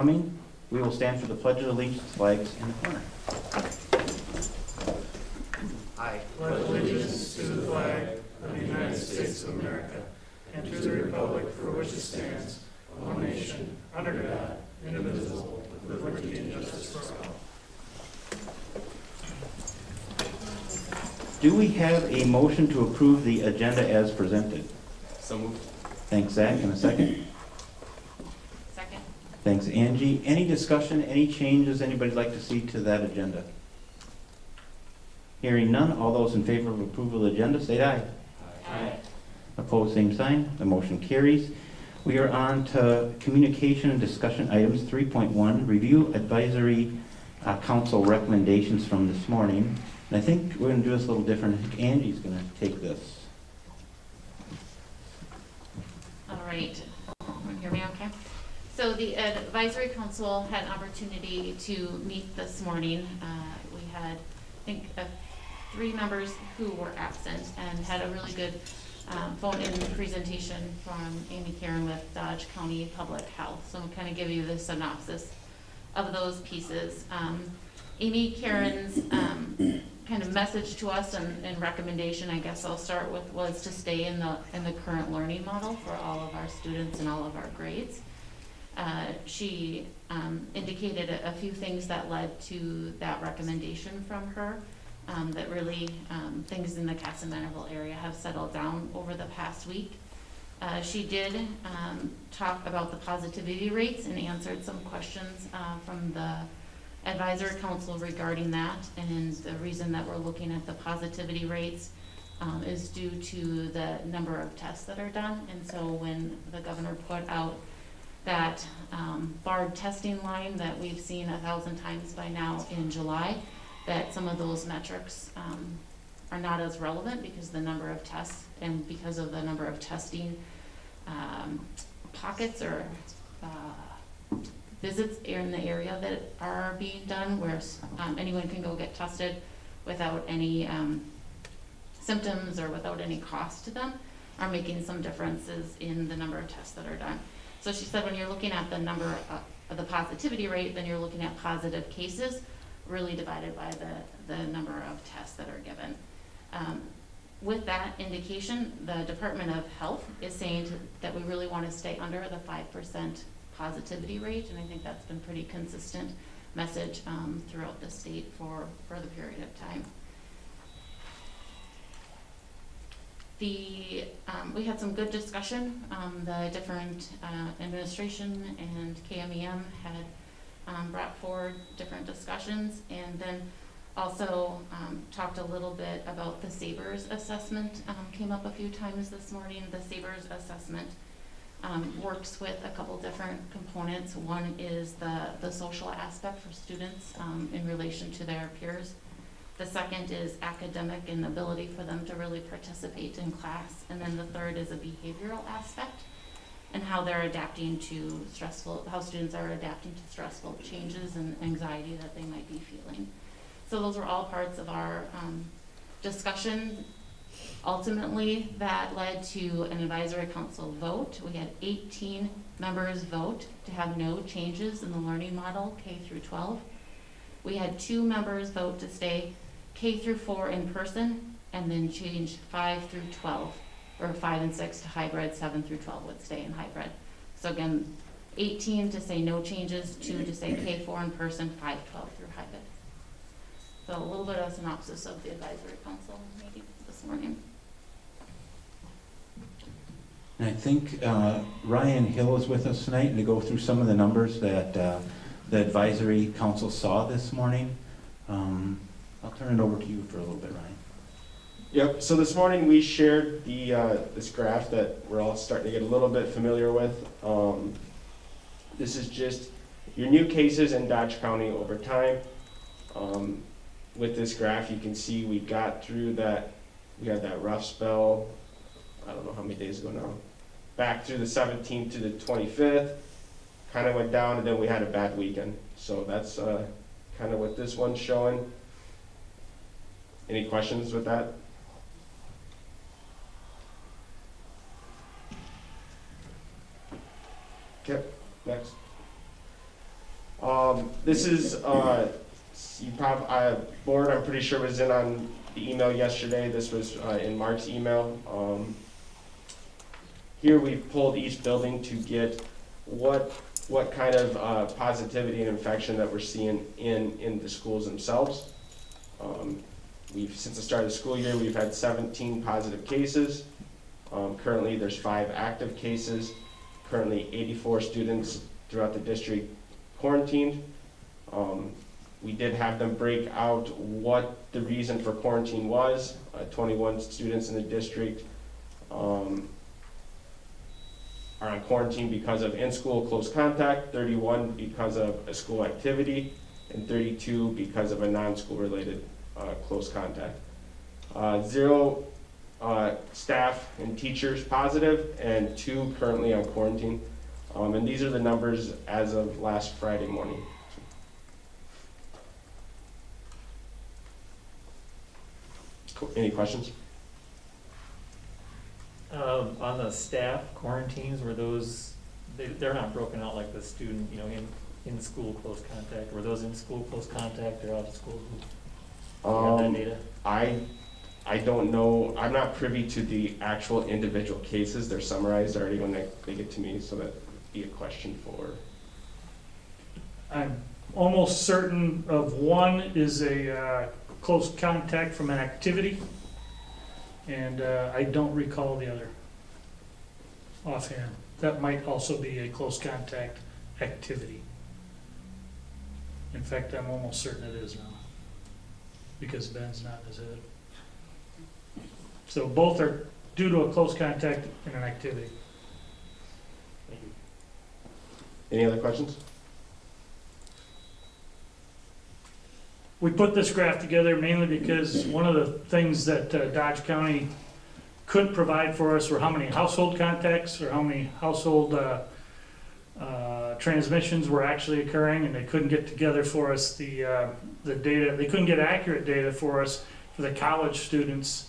Coming, we will stand for the Pledge of Allegiance. Flags in the corner. I pledge allegiance to the flag of the United States of America and to the republic for which it stands, one nation, under God, indivisible, with liberty and justice for all. Do we have a motion to approve the agenda as presented? So moved. Thanks, Zach. And a second? Second. Thanks, Angie. Any discussion, any changes anybody'd like to see to that agenda? Hearing none, all those in favor of approval of the agenda, say aye. Aye. Opposed, same sign. The motion carries. We are on to communication and discussion items. 3.1, review advisory council recommendations from this morning. And I think we're going to do this a little different. I think Angie's going to take this. All right. Everyone hear me okay? So the advisory council had an opportunity to meet this morning. We had, I think, 3 members who were absent and had a really good phone-in presentation from Amy Karen with Dodge County Public Health. So I'm kind of give you the synopsis of those pieces. Amy Karen's kind of message to us and recommendation, I guess I'll start with, was to stay in the current learning model for all of our students and all of our grades. She indicated a few things that led to that recommendation from her, that really things in the Cass-Manorville area have settled down over the past week. She did talk about the positivity rates and answered some questions from the advisory council regarding that, and the reason that we're looking at the positivity rates is due to the number of tests that are done. And so when the governor put out that BARD testing line that we've seen 1,000 times by now in July, that some of those metrics are not as relevant because the number of tests and because of the number of testing pockets or visits in the area that are being done, where anyone can go get tested without any symptoms or without any cost to them, are making some differences in the number of tests that are done. So she said when you're looking at the number of the positivity rate, then you're looking at positive cases really divided by the number of tests that are given. With that indication, the Department of Health is saying that we really want to stay under the 5% positivity rate, and I think that's been pretty consistent message throughout the state for the period of time. We had some good discussion. The different administration and KMEM had brought forward different discussions, and then also talked a little bit about the SABRS assessment. Came up a few times this morning. The SABRS assessment works with a couple different components. One is the social aspect for students in relation to their peers. The second is academic and ability for them to really participate in class. And then the third is a behavioral aspect and how they're adapting to how students are adapting to stressful changes and anxiety that they might be feeling. So those were all parts of our discussion. Ultimately, that led to an advisory council vote. We had 18 members vote to have no changes in the learning model K through 12. We had 2 members vote to stay K through 4 in person, and then change 5 through 12, or 5 and 6 to hybrid, 7 through 12 would stay in hybrid. So again, 18 to say no changes, 2 to say K4 in person, 5, 12 through hybrid. So a little bit of a synopsis of the advisory council meeting this morning. And I think Ryan Hill is with us tonight to go through some of the numbers that the advisory council saw this morning. I'll turn it over to you for a little bit, Ryan. Yep, so this morning we shared this graph that we're all starting to get a little bit familiar with. This is just your new cases in Dodge County over time. With this graph, you can see we got through that, we had that rough spell, I don't know how many days ago now, back through the 17th to the 25th, kind of went down, and then we had a bad weekend. So that's kind of what this one's showing. Any questions with that? Okay, next. This is, you board, I'm pretty sure was in on the email yesterday. This was in Mark's email. Here we've pulled each building to get what kind of positivity and infection that we're seeing in the schools themselves. Since the start of the school year, we've had 17 positive cases. Currently, there's 5 active cases. Currently, 84 students throughout the district quarantined. We did have them break out what the reason for quarantine was. 21 students in the district are on quarantine because of in-school close contact, 31 because of a school activity, and 32 because of a non-school related close contact. 0 staff and teachers positive, and 2 currently on quarantine. And these are the numbers as of last Friday morning. Cool. Any questions? On the staff quarantines, were those, they're not broken out like the student, in school close contact? Were those in school close contact or out of school? Do you have that data? I don't know. I'm not privy to the actual individual cases. They're summarized already when they get to me, so that'd be a question for. I'm almost certain of one is a close contact from an activity, and I don't recall the other offhand. That might also be a close contact activity. In fact, I'm almost certain it is now, because Ben's not in his head. So both are due to a close contact and an activity. Thank you. Any other questions? We put this graph together mainly because one of the things that Dodge County couldn't provide for us were how many household contacts or how many household transmissions were actually occurring, and they couldn't get together for us the data. They couldn't get accurate data for us for the college students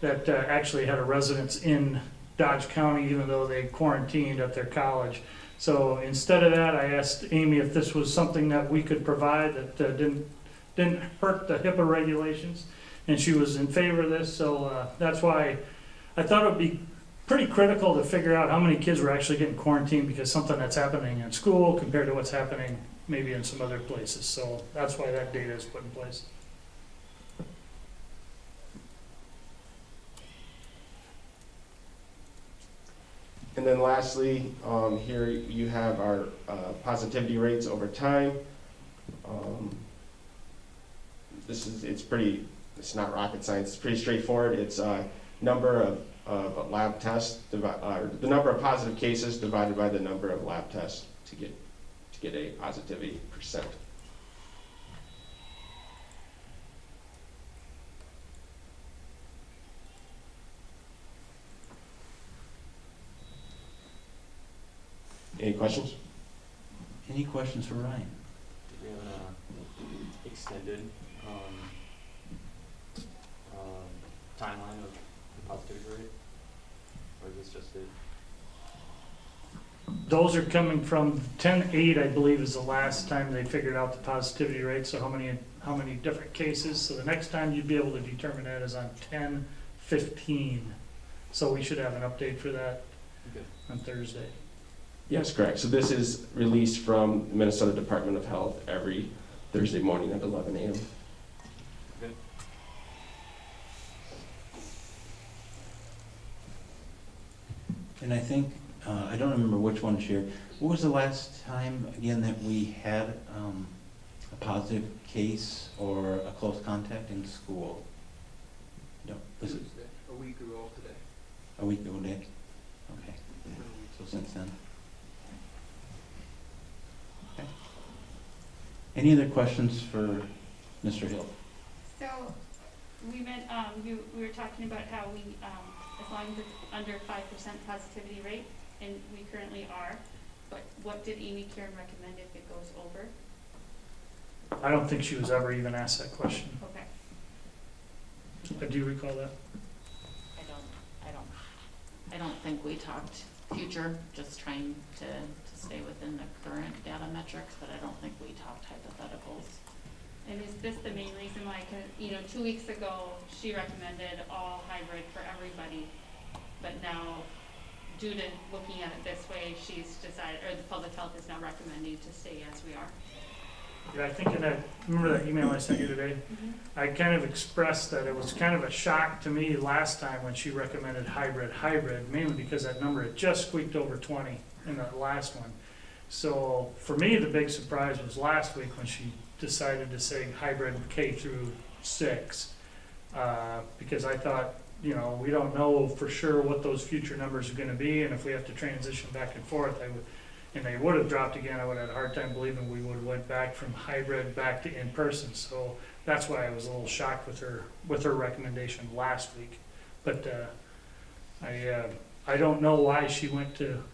that actually had a residence in Dodge County, even though they quarantined at their college. So instead of that, I asked Amy if this was something that we could provide that didn't hurt the HIPAA regulations, and she was in favor of this. So that's why I thought it would be pretty critical to figure out how many kids were actually getting quarantined because something that's happening in school compared to what's happening maybe in some other places. So that's why that data is put in place. And then lastly, here you have our positivity rates over time. It's not rocket science, it's pretty straightforward. It's number of lab tests, the number of positive cases divided by the number of lab tests to get a positivity percent. Any questions? Any questions for Ryan? Do we have an extended timeline of the positivity rate? Or is this just it? Those are coming from 10/8, I believe, is the last time they figured out the positivity rate. So how many different cases? So the next time you'd be able to determine that is on 10/15. So we should have an update for that Okay. on Thursday. Yes, correct. So this is released from the Minnesota Department of Health every Thursday morning at 11 a.m. Okay. And I think, I don't remember which one shared, what was the last time, again, that we had a positive case or a close contact in school? No, was it A week ago today. a week ago, Nick? Okay, so since then. Okay. Any other questions for Mr. Hill? So, we meant, we were talking about how we, as long as it's under 5% positivity rate, and we currently are, but what did Amy Kieran recommend if it goes over? I don't think she was ever even asked that question. Okay. Do you recall that? I don't think we talked future, just trying to stay within the current data metrics, but I don't think we talked And is this the main reason why, 'cause, 2 weeks ago, she recommended all hybrid for everybody, but now, due to looking at it this way, she's decided, or the public health is now recommending to stay as we are? Yeah, I think in that, remember that email I sent you today? I kind of expressed that it was kind of a shock to me last time when she recommended hybrid, mainly because that number had just squeaked over 20 in that last one. So for me, the big surprise was last week when she decided to say hybrid K through 6. Because I thought, we don't know for sure what those future numbers are gonna be, and if we have to transition back and forth, and they would have dropped again, I would have had a hard time believing we would have went back from hybrid back to in-person. So that's why I was a little shocked with her recommendation last week. But I don't know why she went to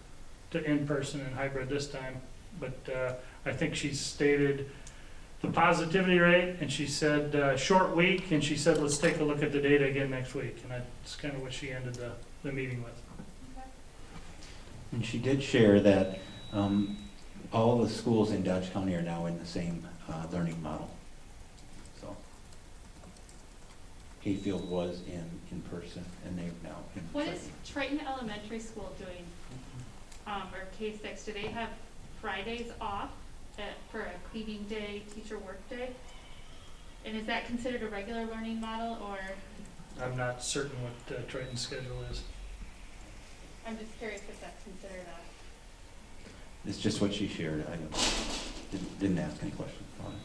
in-person and hybrid this time. But I think she stated the positivity rate, and she said short week, and she said let's take a look at the data again next week. And that's kind of what she ended the meeting with. And she did share that all the schools in Dodge County are now in the same learning model. So Hayfield was in person, and they're now in. What is Triton Elementary School doing, or K-6? Do they have Fridays off for a cleaning day, teacher work day? And is that considered a regular learning model, or? I'm not certain what Triton's schedule is. I'm just curious if that's considered a. It's just what she shared. I didn't ask any questions about it.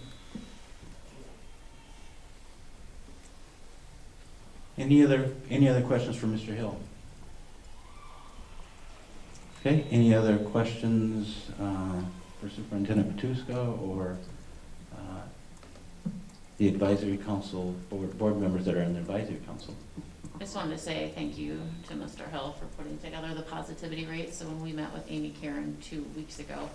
Any other questions for Mr. Hill? Okay, any other questions for Superintendent Matuska or the advisory council, board members that are in the advisory council? I just wanted to say thank you to Mr. Hill for putting together the positivity rates. So when we met with Amy Karen 2 weeks ago,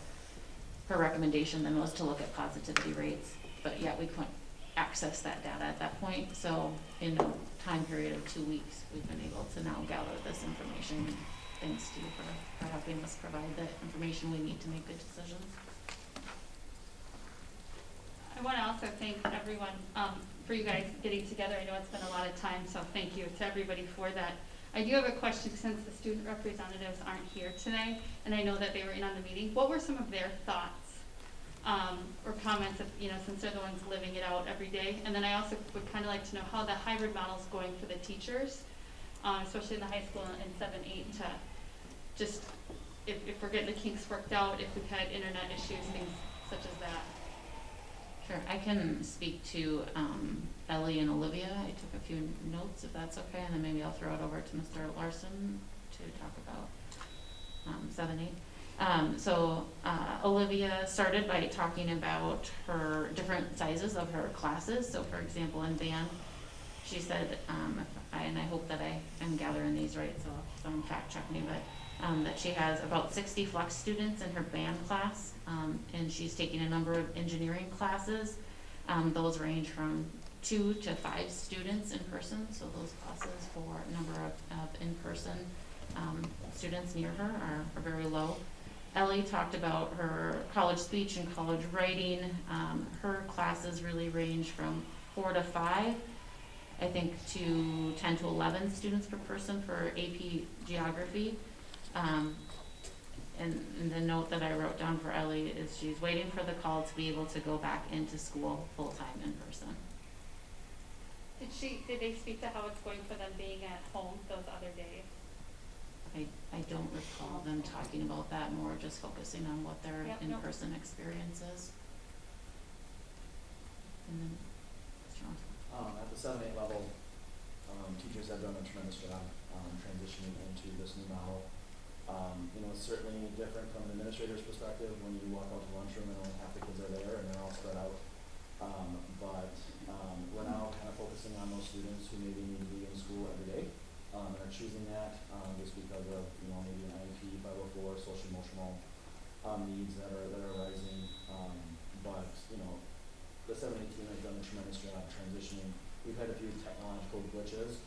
her recommendation then was to look at positivity rates, but yet we couldn't access that data at that point. So in a time period of 2 weeks, we've been able to now gather this information. Thanks to you for helping us provide the information we need to make good decisions. I want to also thank everyone for you guys getting together. I know it's been a lot of time, so thank you to everybody for that. I do have a question since the student representatives aren't here today, and I know that they were in on the meeting. What were some of their thoughts or comments of, since they're the ones living it out every day? And then I also would kind of like to know how the hybrid model is going for the teachers, especially in the high school in 7-8, to just, if we're getting the kinks worked out, if we've had internet issues, things such as that. Sure, I can speak to Ellie and Olivia. I took a few notes, if that's okay, and then maybe I'll throw it over to Mr. Larson to talk about 7-8. So Olivia started by talking about her different sizes of her classes. So for example, in band, she said, and I hope that I am gathering these right, so someone fact check me, but that she has about 60 flex students in her band class, and she's taking a number of engineering classes. Those range from 2 to 5 students in person, so those classes for a number of in-person students near her are very low. Ellie talked about her college speech and college writing. Her classes really range from 4 to 5, I think, to 10 to 11 students per person for AP Geography. And the note that I wrote down for Ellie is she's waiting for the call to be able to go back into school full-time in person. Did they speak to how it's going for them being at home those other days? I don't recall them talking about that, more just focusing on what their Yep, in-person experience is. And then, Mr. Johnson. At the 7-8 level, teachers have done a tremendous job transitioning into this new model. It's certainly different from an administrator's perspective when you walk out to lunchroom and only half the kids are there and they're all spread out. But we're now kind of focusing on those students who maybe need to be in school every day and are choosing that just because of maybe an IEP, 504, social emotional needs that are rising. But the 7-8 team has done a tremendous job transitioning. We've had a few technological glitches.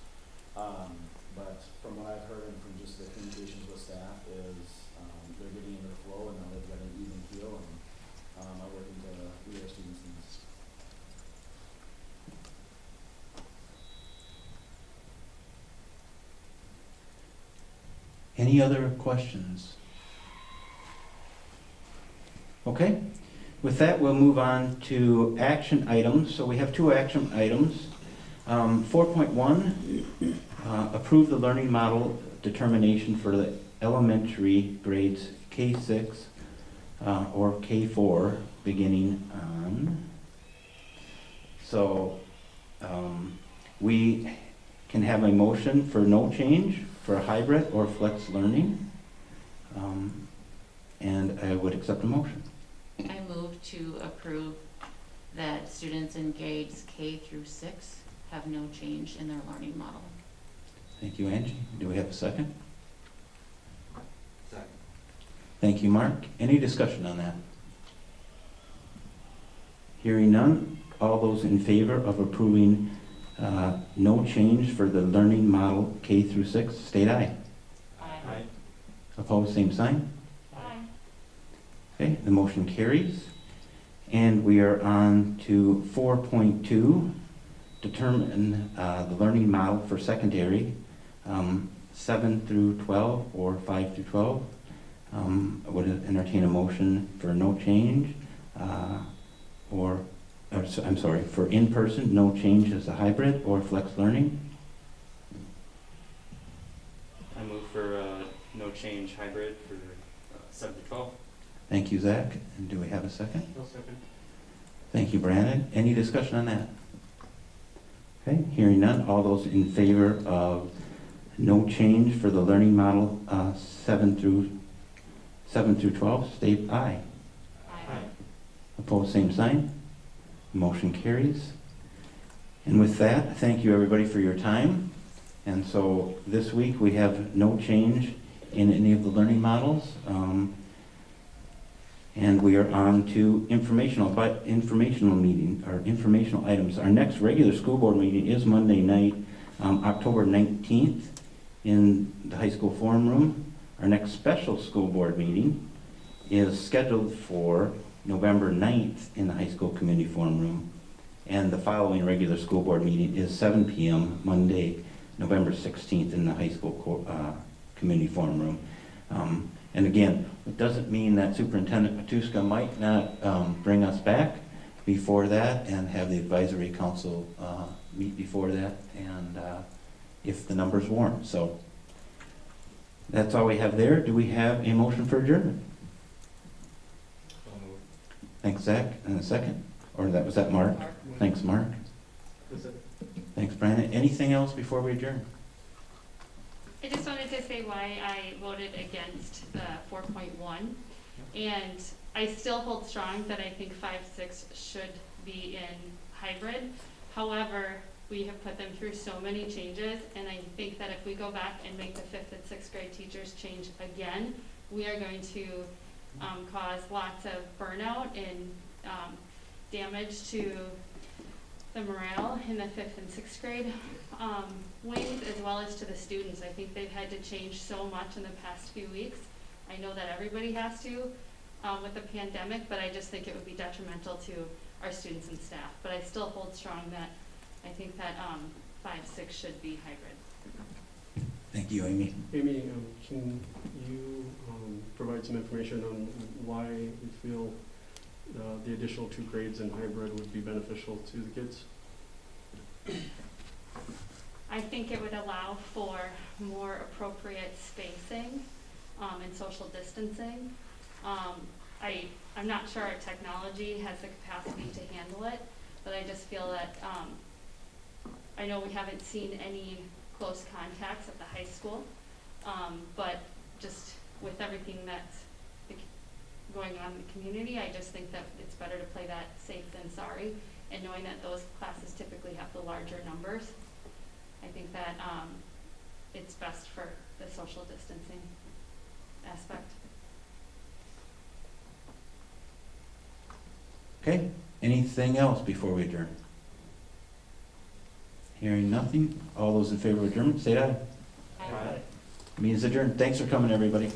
But from what I've heard and from just the communications with staff is they're getting into the flow and now they've got an even keel and are working to meet their students' needs. Any other questions? Okay, with that, we'll move on to action items. So we have two action items. 4.1, approve the learning model determination for the elementary grades K6 or K4 beginning on. So we can have a motion for no change for hybrid or flex learning. And I would accept a motion. I move to approve that students in grades K through 6 have no change in their learning model. Thank you, Angie. Do we have a second? Second. Thank you, Mark. Any discussion on that? Hearing none, all those in favor of approving no change for the learning model K through 6, state aye. Aye. Opposed, same sign. Aye. Okay, the motion carries. And we are on to 4.2, determine the learning model for secondary 7 through 12 or 5 through 12. I would entertain a motion for no change for in-person, no change as a hybrid or flex learning. I move for no change hybrid for 7 to 12. Thank you, Zach. And do we have a second? No second. Thank you, Brandon. Any discussion on that? Okay, hearing none, all those in favor of no change for the learning model 7 through 12, state aye. Aye. Opposed, same sign. Motion carries. And with that, thank you everybody for your time. And so this week we have no change in any of the learning models. And we are on to informational meeting, or informational items. Our next regular school board meeting is Monday night, October 19th in the high school forum room. Our next special school board meeting is scheduled for November 9th in the high school community forum room. And the following regular school board meeting is 7 p.m. Monday, November 16th in the high school community forum room. And again, it doesn't mean that Superintendent Matuska might not bring us back before that and have the advisory council meet before that, and if the numbers warrant. So that's all we have there. Do we have a motion for adjournment? Thanks, Zach. And a second? Or was that Mark? Thanks, Mark. Thanks, Brandon. Anything else before we adjourn? I just wanted to say why I voted against 4.1. And I still hold strong that I think 5-6 should be in hybrid. However, we have put them through so many changes, and I think that if we go back and make the 5th and 6th grade teachers change again, we are going to cause lots of burnout and damage to the morale in the 5th and 6th grade wings, as well as to the students. I think they've had to change so much in the past few weeks. I know that everybody has to with the pandemic, but I just think it would be detrimental to our students and staff. But I still hold strong that I think that 5-6 should be hybrid. Thank you, Amy. Amy, can you provide some information on why you feel the additional 2 grades in hybrid would be beneficial to the kids? I think it would allow for more appropriate spacing and social distancing. I'm not sure our technology has the capacity to handle it, but I just feel that I know we haven't seen any close contacts at the high school, but just with everything that's going on in the community, I just think that it's better to play that safe than sorry, and knowing that those classes typically have the larger numbers, I think that it's best for the social distancing aspect. Okay, anything else before we adjourn? Hearing nothing, all those in favor of adjournment, say aye. Aye. Meeting is adjourned. Thanks for coming, everybody.